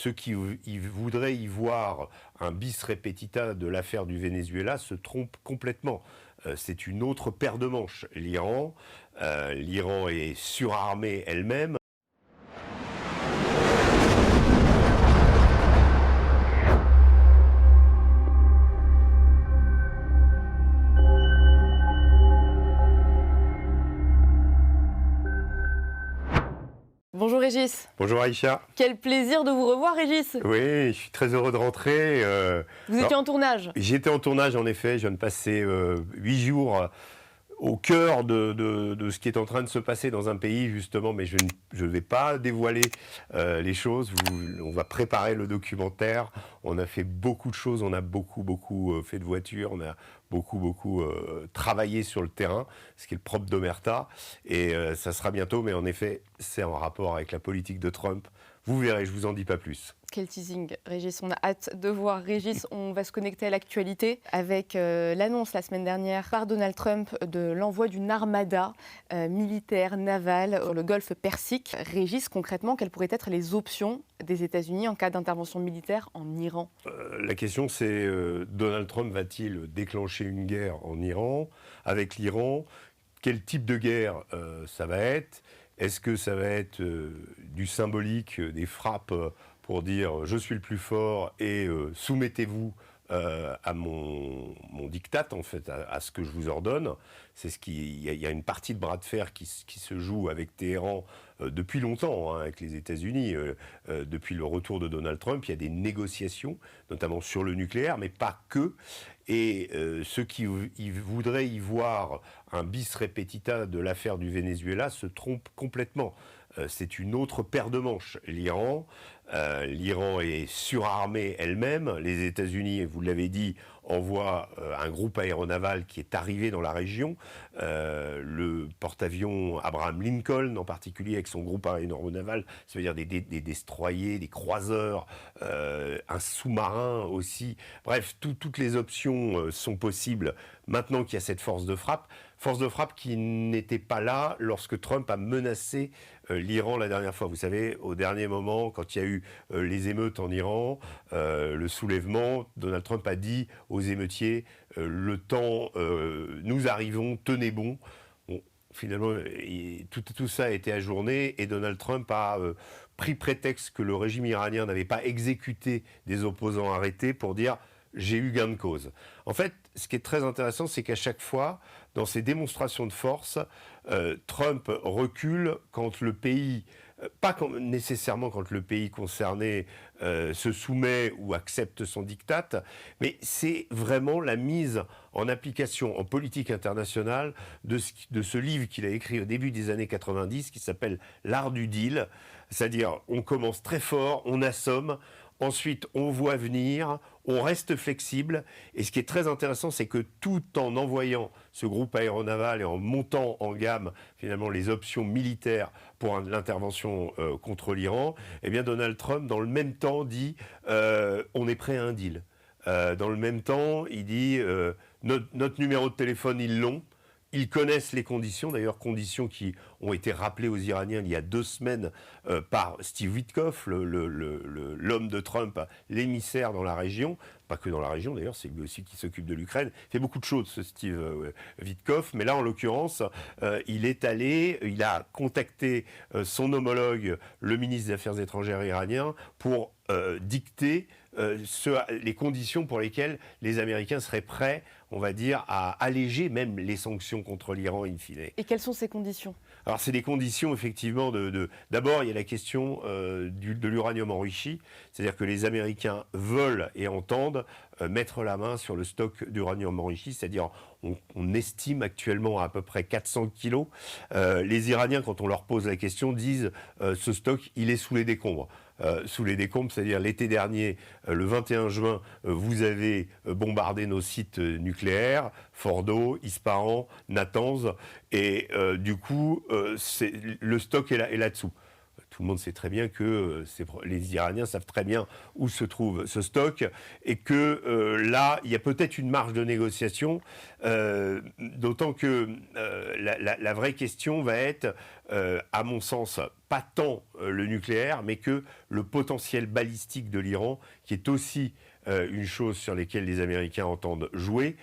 ceux qui voudraient y voir un bis repetita de l'affaire du Venezuela se trompent complètement. C'est une autre paire de manches, l'Iran. L'Iran est surarmée elle-même. Bonjour Régis. Bonjour Aïcha. Quel plaisir de vous revoir Régis. Oui, je suis très heureux de rentrer. Vous étiez en tournage. J'étais en tournage en effet, je viens de passer 8 jours au cœur de ce qui est en train de se passer dans un pays justement, mais je ne vais pas dévoiler les choses. On va préparer le documentaire, on a fait beaucoup de choses, on a beaucoup fait de voitures, on a beaucoup travaillé sur le terrain, ce qui est le propre d'Omerta, et ça sera bientôt, mais en effet, c'est en rapport avec la politique de Trump. Vous verrez, je vous en dis pas plus. Quel teasing, Régis. On a hâte de voir Régis. On va se connecter à l'actualité avec l'annonce la semaine dernière par Donald Trump de l'envoi d'une armada militaire, navale sur le golfe Persique. Régis, concrètement, quelles pourraient être les options des États-Unis en cas d'intervention militaire en Iran? La question c'est, Donald Trump va-t-il déclencher une guerre en Iran avec l'Iran? Quel type de guerre ça va être? Est-ce que ça va être du symbolique, des frappes pour dire je suis le plus fort et soumettez-vous à mon diktat, en fait, à ce que je vous ordonne? C'est il y a une partie de bras de fer qui se joue avec Téhéran depuis longtemps, hein, avec les États-Unis. Depuis le retour de Donald Trump, il y a des négociations, notamment sur le nucléaire, mais pas que. Et ceux qui voudraient y voir un bis repetita de l'affaire du Venezuela se trompent complètement. C'est une autre paire de manches, l'Iran. L'Iran est surarmée elle-même. Les États-Unis, vous l'avez dit, envoient un groupe aéronaval qui est arrivé dans la région. Le porte-avions Abraham Lincoln, en particulier, avec son groupe aéronaval, ça veut dire des destroyers, des croiseurs, un sous-marin aussi. Bref, toutes les options sont possibles maintenant qu'il y a cette force de frappe. Force de frappe qui n'était pas là lorsque Trump a menacé l'Iran la dernière fois. Vous savez, au dernier moment, quand il y a eu les émeutes en Iran, le soulèvement, Donald Trump a dit aux émeutiers le temps, nous arrivons, tenez bon. Bon, finalement, tout ça a été ajourné et Donald Trump a pris prétexte que le régime iranien n'avait pas exécuté des opposants arrêtés pour dire j'ai eu gain de cause. En fait, ce qui est très intéressant, c'est qu'à chaque fois, dans ces démonstrations de force, Trump recule quand le pays, nécessairement quand le pays concerné se soumet ou accepte son diktat, mais c'est vraiment la mise en application en politique internationale de ce livre qu'il a écrit au début des années 90, qui s'appelle L'art du deal, c'est-à-dire on commence très fort, on assomme, ensuite, on voit venir, on reste flexible. Et ce qui est très intéressant, c'est que tout en envoyant ce groupe aéronaval et en montant en gamme, finalement, les options militaires pour l'intervention contre l'Iran, eh bien, Donald Trump, dans le même temps, dit on est prêt à un deal. Dans le même temps, il dit notre numéro de téléphone, ils l'ont. Ils connaissent les conditions, d'ailleurs conditions qui ont été rappelées aux Iraniens il y a 2 semaines par Steve Witkoff, l'homme de Trump, l'émissaire dans la région. Pas que dans la région d'ailleurs, c'est lui aussi qui s'occupe de l'Ukraine. Il fait beaucoup de choses, ce Steve Witkoff, mais là en l'occurrence, il est allé, il a contacté son homologue, le ministre des Affaires étrangères iranien, pour dicter les conditions pour lesquelles les Américains seraient prêts, on va dire, à alléger même les sanctions contre l'Iran in fine. Et quelles sont ces conditions? Alors c'est des conditions effectivement d'abord il y a la question de l'uranium enrichi, c'est-à-dire que les Américains veulent et entendent mettre la main sur le stock d'uranium enrichi, c'est-à-dire on estime actuellement à peu près 400 kilos. Les Iraniens, quand on leur pose la question, disent ce stock il est sous les décombres. Sous les décombres, c'est-à-dire l'été dernier, le 21 juin, vous avez bombardé nos sites nucléaires, Fordo, Ispahan, Natanz, et du coup, le stock est là-dessous. tout le monde sait très bien que les Iraniens savent très bien où se trouve ce stock et que là, il y a peut-être une marge de négociation, d'autant que la vraie question va être, à mon sens, pas tant le nucléaire, mais que le potentiel balistique de l'Iran, qui est aussi une chose sur laquelle les Américains entendent jouer,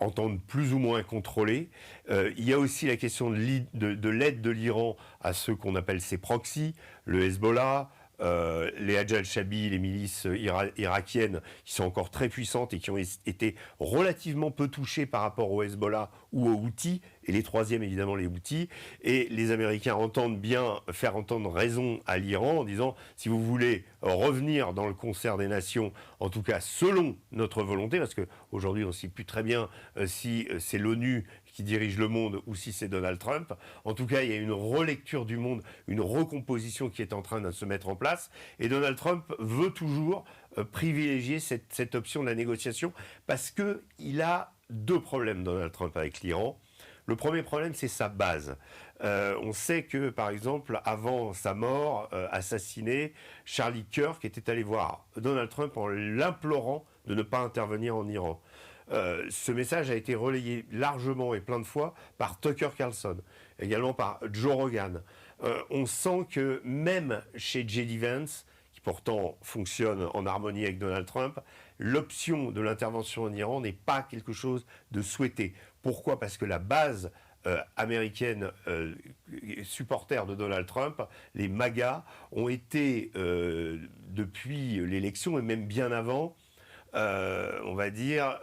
entendent plus ou moins contrôler. Il y a aussi la question de l'aide de l'Iran à ceux qu'on appelle ses proxys, le Hezbollah, les Hajj al-Shabi, les milices irakiennes qui sont encore très puissantes et qui ont été relativement peu touchées par rapport au Hezbollah ou aux Houthis, et les troisièmes évidemment les Houthis, et les Américains entendent bien faire entendre raison à l'Iran en disant si vous voulez revenir dans le concert des nations, en tout cas selon notre volonté, parce qu'aujourd'hui on ne sait plus très bien si c'est l'ONU qui dirige le monde ou si c'est Donald Trump. En tout cas, il y a une relecture du monde, une recomposition qui est en train de se mettre en place. Et Donald Trump veut toujours privilégier cette option de la négociation parce qu'il a deux problèmes, Donald Trump, avec l'Iran. Le premier problème, c'est sa base. On sait que, par exemple, avant sa mort assassinée, Charlie Kirk était allé voir Donald Trump en l'implorant de ne pas intervenir en Iran. Ce message a été relayé largement et plein de fois par Tucker Carlson, également par Joe Rogan. On sent que même chez J.D. Vance, qui pourtant fonctionne en harmonie avec Donald Trump, l'option de l'intervention en Iran n'est pas quelque chose de souhaité. Pourquoi ? Parce que la base américaine supporters de Donald Trump, les MAGA, ont été, depuis l'élection et même bien avant, on va dire,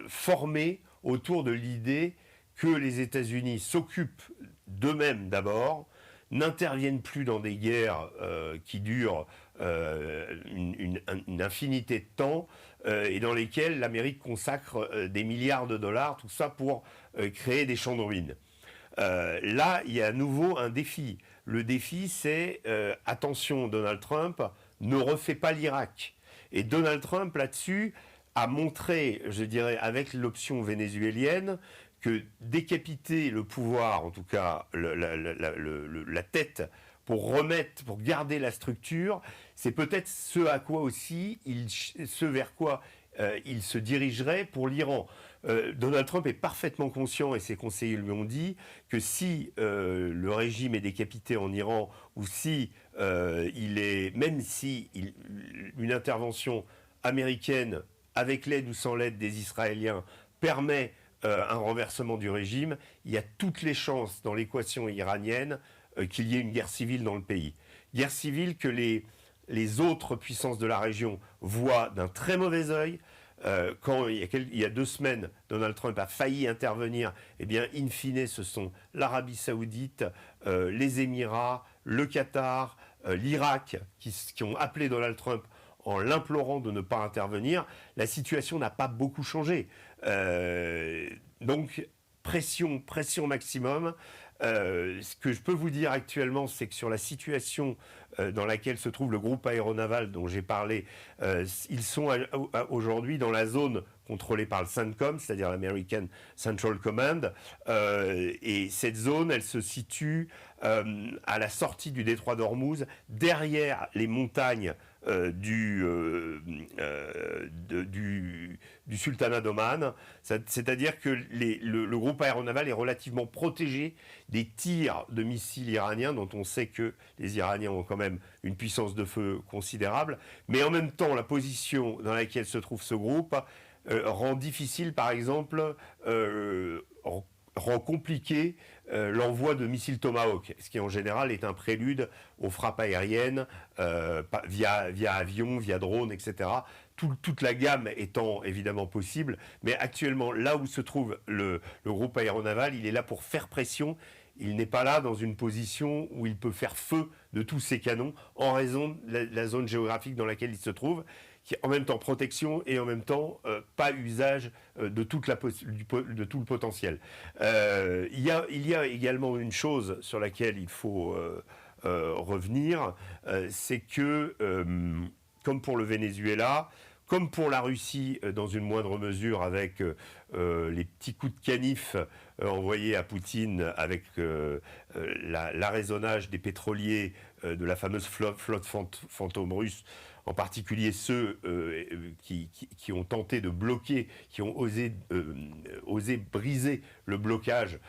formés autour de l'idée que les États-Unis s'occupent d'eux-mêmes d'abord, n'interviennent plus dans des guerres qui durent une infinité de temps et dans lesquelles l'Amérique consacre des milliards de dollars, tout ça pour créer des champs de ruines. Là, il y a à nouveau un défi. Le défi, c'est attention, Donald Trump ne refait pas l'Irak. Et Donald Trump, là-dessus, a montré, je dirais, avec l'option vénézuélienne, que décapiter le pouvoir, en tout cas la tête, pour garder la structure, c'est peut-être ce à quoi aussi, ce vers quoi il se dirigerait pour l'Iran. Donald Trump est parfaitement conscient, et ses conseillers lui ont dit, que si le régime est décapité en Iran, ou si même si une intervention américaine, avec l'aide ou sans l'aide des Israéliens, permet un renversement du régime, il y a toutes les chances dans l'équation iranienne qu'il y ait une guerre civile dans le pays. Guerre civile que les autres puissances de la région voient d'un très mauvais œil. Quand il y a 2 semaines, Donald Trump a failli intervenir, eh bien, in fine, ce sont l'Arabie Saoudite, les Émirats, le Qatar, l'Irak, qui ont appelé Donald Trump en l'implorant de ne pas intervenir. La situation n'a pas beaucoup changé. Donc, pression maximum. Ce que je peux vous dire actuellement, c'est que sur la situation dans laquelle se trouve le groupe aéronaval dont j'ai parlé, ils sont aujourd'hui dans la zone contrôlée par le CENTCOM, c'est-à-dire l'American Central Command, et cette zone, elle se situe à la sortie du détroit d'Ormuz, derrière les montagnes du sultanat d'Oman, c'est-à-dire que le groupe aéronaval est relativement protégé des tirs de missiles iraniens, dont on sait que les Iraniens ont quand même une puissance de feu considérable, mais en même temps la position dans laquelle se trouve ce groupe rend difficile, par exemple, rend compliqué l'envoi de missiles Tomahawk, ce qui en général est un prélude aux frappes aériennes via avion, via drone, etc. Toute la gamme étant évidemment possible, mais actuellement, là où se trouve le groupe aéronaval, il est là pour faire pression. Il n'est pas là dans une position où il peut faire feu de tous ses canons en raison de la zone géographique dans laquelle il se trouve, qui est en même temps protection et en même temps pas usage de tout le potentiel. Il y a également une chose sur laquelle il faut revenir, c'est que, comme pour le Venezuela, comme pour la Russie, dans une moindre mesure, avec les petits coups de canif envoyés à Poutine avec l'arraisonnage des pétroliers de la fameuse flotte fantôme russe, en particulier ceux qui ont tenté de bloquer, qui ont osé briser le blocus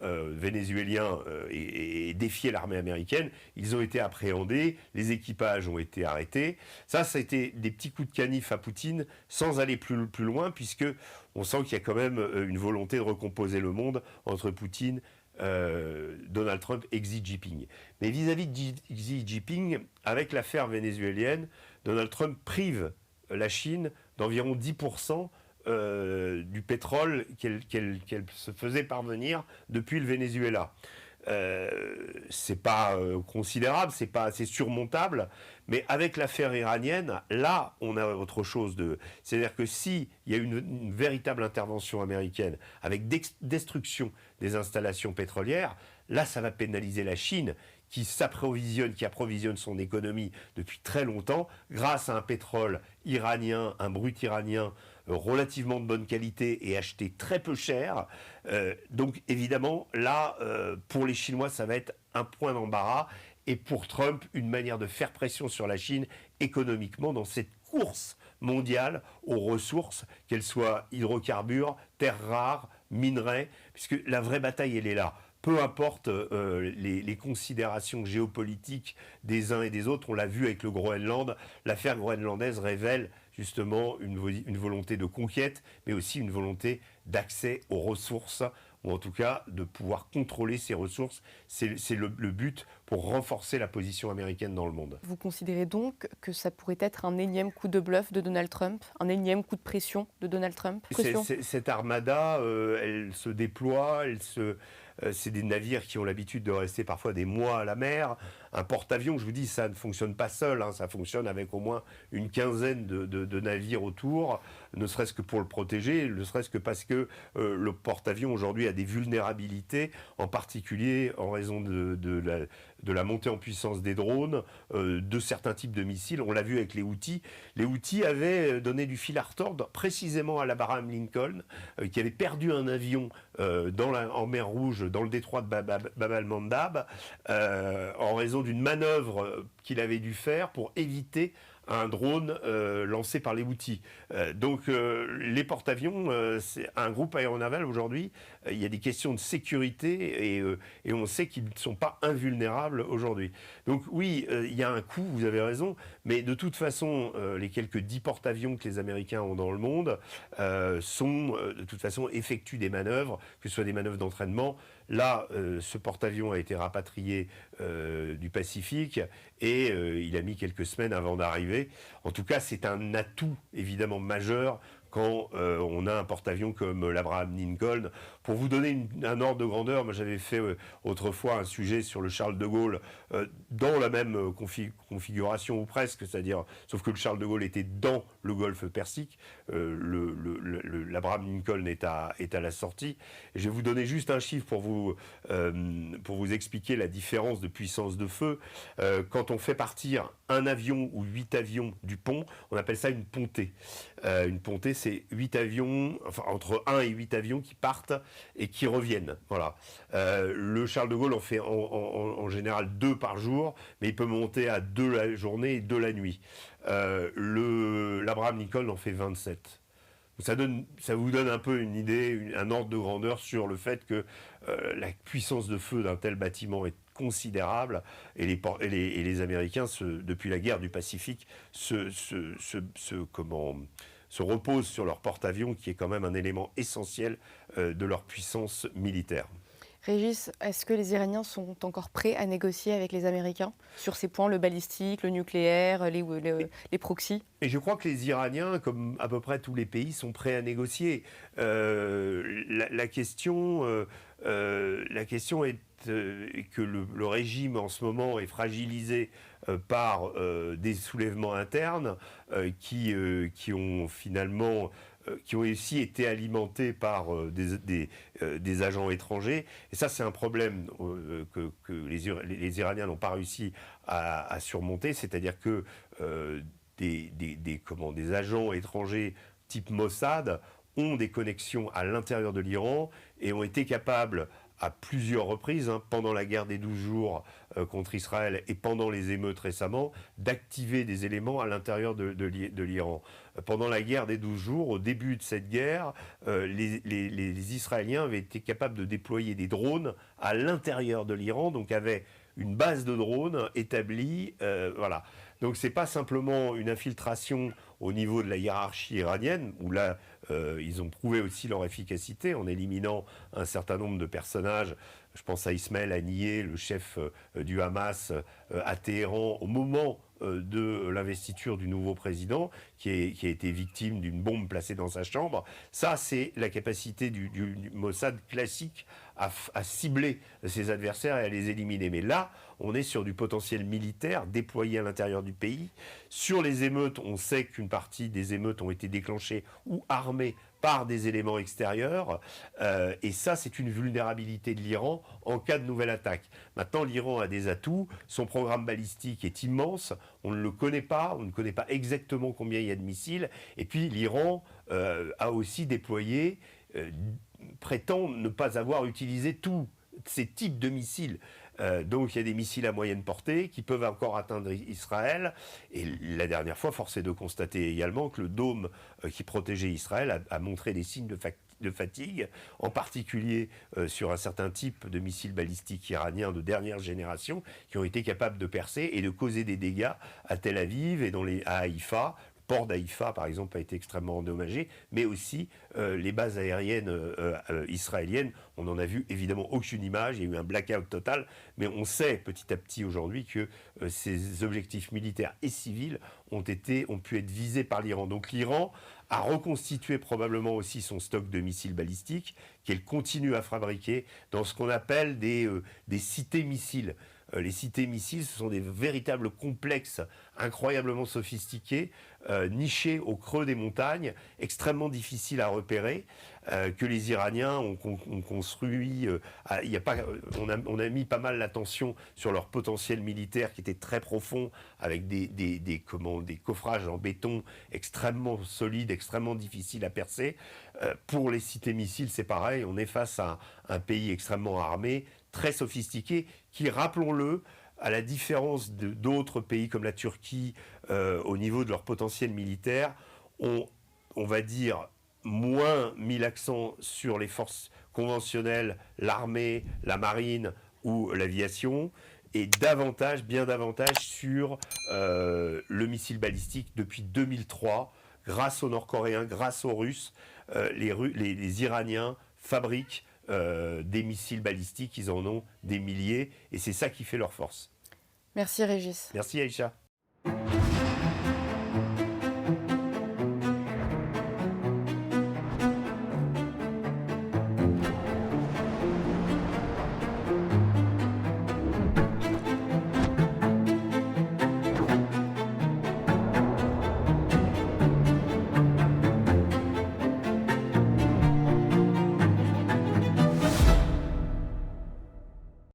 vénézuélien et défier l'armée américaine. Ils ont été appréhendés, les équipages ont été arrêtés. Ça a été des petits coups de canif à Poutine, sans aller plus loin, puisque on sent qu'il y a quand même une volonté de recomposer le monde entre Poutine, Donald Trump et Xi Jinping. Mais vis-à-vis de Xi Jinping, avec l'affaire vénézuélienne, Donald Trump prive la Chine d'environ 10% du pétrole qu'elle se faisait parvenir depuis le Venezuela. C'est pas considérable, c'est pas assez surmontable, mais avec l'affaire iranienne, là, on a autre chose c'est-à-dire que s'il y a une véritable intervention américaine avec destruction des installations pétrolières, là, ça va pénaliser la Chine qui approvisionne son économie depuis très longtemps grâce à un pétrole iranien, un brut iranien relativement de bonne qualité et acheté très peu cher. Donc évidemment, là, pour les Chinois, ça va être un point d'embarras. Et pour Trump, une manière de faire pression sur la Chine économiquement dans cette course mondiale aux ressources, qu'elles soient hydrocarbures, terres rares, minerais, puisque la vraie bataille, elle est là. Peu importe les considérations géopolitiques des uns et des autres, on l'a vu avec le Groenland, l'affaire groenlandaise révèle justement une volonté de conquête, mais aussi une volonté d'accès aux ressources, ou en tout cas de pouvoir contrôler ces ressources. C'est le but pour renforcer la position américaine dans le monde. Vous considérez donc que ça pourrait être un énième coup de bluff de Donald Trump, un énième coup de pression de Donald Trump? Cette armada, elle se déploie, c'est des navires qui ont l'habitude de rester parfois des mois à la mer. Un porte-avions, je vous dis, ça ne fonctionne pas seul, hein, ça fonctionne avec au moins une quinzaine de navires autour, ne serait-ce que pour le protéger, ne serait-ce que parce que le porte-avions aujourd'hui a des vulnérabilités, en particulier en raison de la montée en puissance des drones, de certains types de missiles. On l'a vu avec les Houthis. Les Houthis avaient donné du fil à retordre précisément à l'Abraham Lincoln, qui avait perdu un avion en mer Rouge, dans le détroit de Bab el-Mandab, en raison d'une manœuvre qu'il avait dû faire pour éviter un drone lancé par les Houthis. Donc les porte-avions, c'est un groupe aéronaval aujourd'hui. Il y a des questions de sécurité et on sait qu'ils ne sont pas invulnérables aujourd'hui. Donc oui, il y a un coût, vous avez raison, mais de toute façon, les quelques 10 porte-avions que les Américains ont dans le monde de toute façon effectuent des manœuvres, que ce soit des manœuvres d'entraînement. Là, ce porte-avions a été rapatrié du Pacifique et il a mis quelques semaines avant d'arriver. En tout cas, c'est un atout évidemment majeur quand on a un porte-avions comme l'Abraham Lincoln. Pour vous donner un ordre de grandeur, moi j'avais fait autrefois un sujet sur le Charles de Gaulle dans la même configuration ou presque, c'est-à-dire, sauf que le Charles de Gaulle était dans le golfe Persique, l'Abraham Lincoln est à la sortie. Et je vais vous donner juste un chiffre pour vous expliquer la différence de puissance de feu. Quand on fait partir un avion ou 8 avions du pont, on appelle ça une pontée. Une pontée, c'est 8 avions, enfin entre 1 et 8 avions qui partent et qui reviennent. Voilà. Le Charles de Gaulle en fait en général 2 par jour, mais il peut monter à 2 la journée et 2 la nuit. L'Abraham Lincoln en fait 27. Ça vous donne un peu une idée, un ordre de grandeur sur le fait que la puissance de feu d'un tel bâtiment est considérable et les Américains, depuis la guerre du Pacifique, se reposent sur leur porte-avions qui est quand même un élément essentiel de leur puissance militaire. Régis, est-ce que les Iraniens sont encore prêts à négocier avec les Américains sur ces points, le balistique, le nucléaire, les proxys? Et je crois que les Iraniens, comme à peu près tous les pays, sont prêts à négocier. La question est que le régime en ce moment est fragilisé par des soulèvements internes qui ont finalement qui ont aussi été alimentés par des agents étrangers. Et ça, c'est un problème que les Iraniens n'ont pas réussi à surmonter, c'est-à-dire que des agents étrangers type Mossad ont des connexions à l'intérieur de l'Iran et ont été capables à plusieurs reprises, pendant la guerre des 12 jours contre Israël et pendant les émeutes récemment, d'activer des éléments à l'intérieur de l'Iran. Pendant la guerre des 12 jours, au début de cette guerre, les Israéliens avaient été capables de déployer des drones à l'intérieur de l'Iran, donc avaient une base de drones établie, voilà. Donc c'est pas simplement une infiltration au niveau de la hiérarchie iranienne, où là, ils ont prouvé aussi leur efficacité en éliminant un certain nombre de personnages. Je pense à Ismaël Haniyeh, le chef du Hamas à Téhéran, au moment de l'investiture du nouveau président, qui a été victime d'une bombe placée dans sa chambre. Ça, c'est la capacité du Mossad classique à cibler ses adversaires et à les éliminer. Mais là, on est sur du potentiel militaire déployé à l'intérieur du pays. Sur les émeutes, on sait qu'une partie des émeutes ont été déclenchées ou armées par des éléments extérieurs. Et ça, c'est une vulnérabilité de l'Iran en cas de nouvelle attaque. Maintenant, l'Iran a des atouts. Son programme balistique est immense. On ne le connaît pas. On ne connaît pas exactement combien il y a de missiles. Et puis, l'Iran a aussi déployé, prétend ne pas avoir utilisé tous ces types de missiles. Donc il y a des missiles à moyenne portée qui peuvent encore atteindre Israël. Et la dernière fois, force est de constater également que le dôme qui protégeait Israël a montré des signes de fatigue, en particulier sur un certain type de missiles balistiques iraniens de dernière génération qui ont été capables de percer et de causer des dégâts à Tel Aviv et à Haïfa. Le port d'Haïfa, par exemple, a été extrêmement endommagé, mais aussi les bases aériennes israéliennes. On n'en a vu évidemment aucune image, il y a eu un blackout total, mais on sait petit à petit aujourd'hui que ces objectifs militaires et civils ont pu être visés par l'Iran. Donc l'Iran a reconstitué probablement aussi son stock de missiles balistiques qu'elle continue à fabriquer dans ce qu'on appelle des cités missiles. Les cités missiles, ce sont des véritables complexes incroyablement sophistiqués, nichés au creux des montagnes, extrêmement difficiles à repérer, que les Iraniens ont construit. On a mis pas mal l'attention sur leur potentiel militaire qui était très profond, avec des coffrages en béton extrêmement solides, extrêmement difficiles à percer. Pour les cités missiles, c'est pareil, on est face à un pays extrêmement armé, très sophistiqué, qui, rappelons-le, à la différence d'autres pays comme la Turquie, au niveau de leur potentiel militaire, on va dire, moins mis l'accent sur les forces conventionnelles, l'armée, la marine ou l'aviation, et bien davantage sur le missile balistique depuis 2003, grâce aux Nord-Coréens, grâce aux Russes. Les Iraniens fabriquent des missiles balistiques, ils en ont des milliers, et c'est ça qui fait leur force. Merci Régis. Merci Aïcha.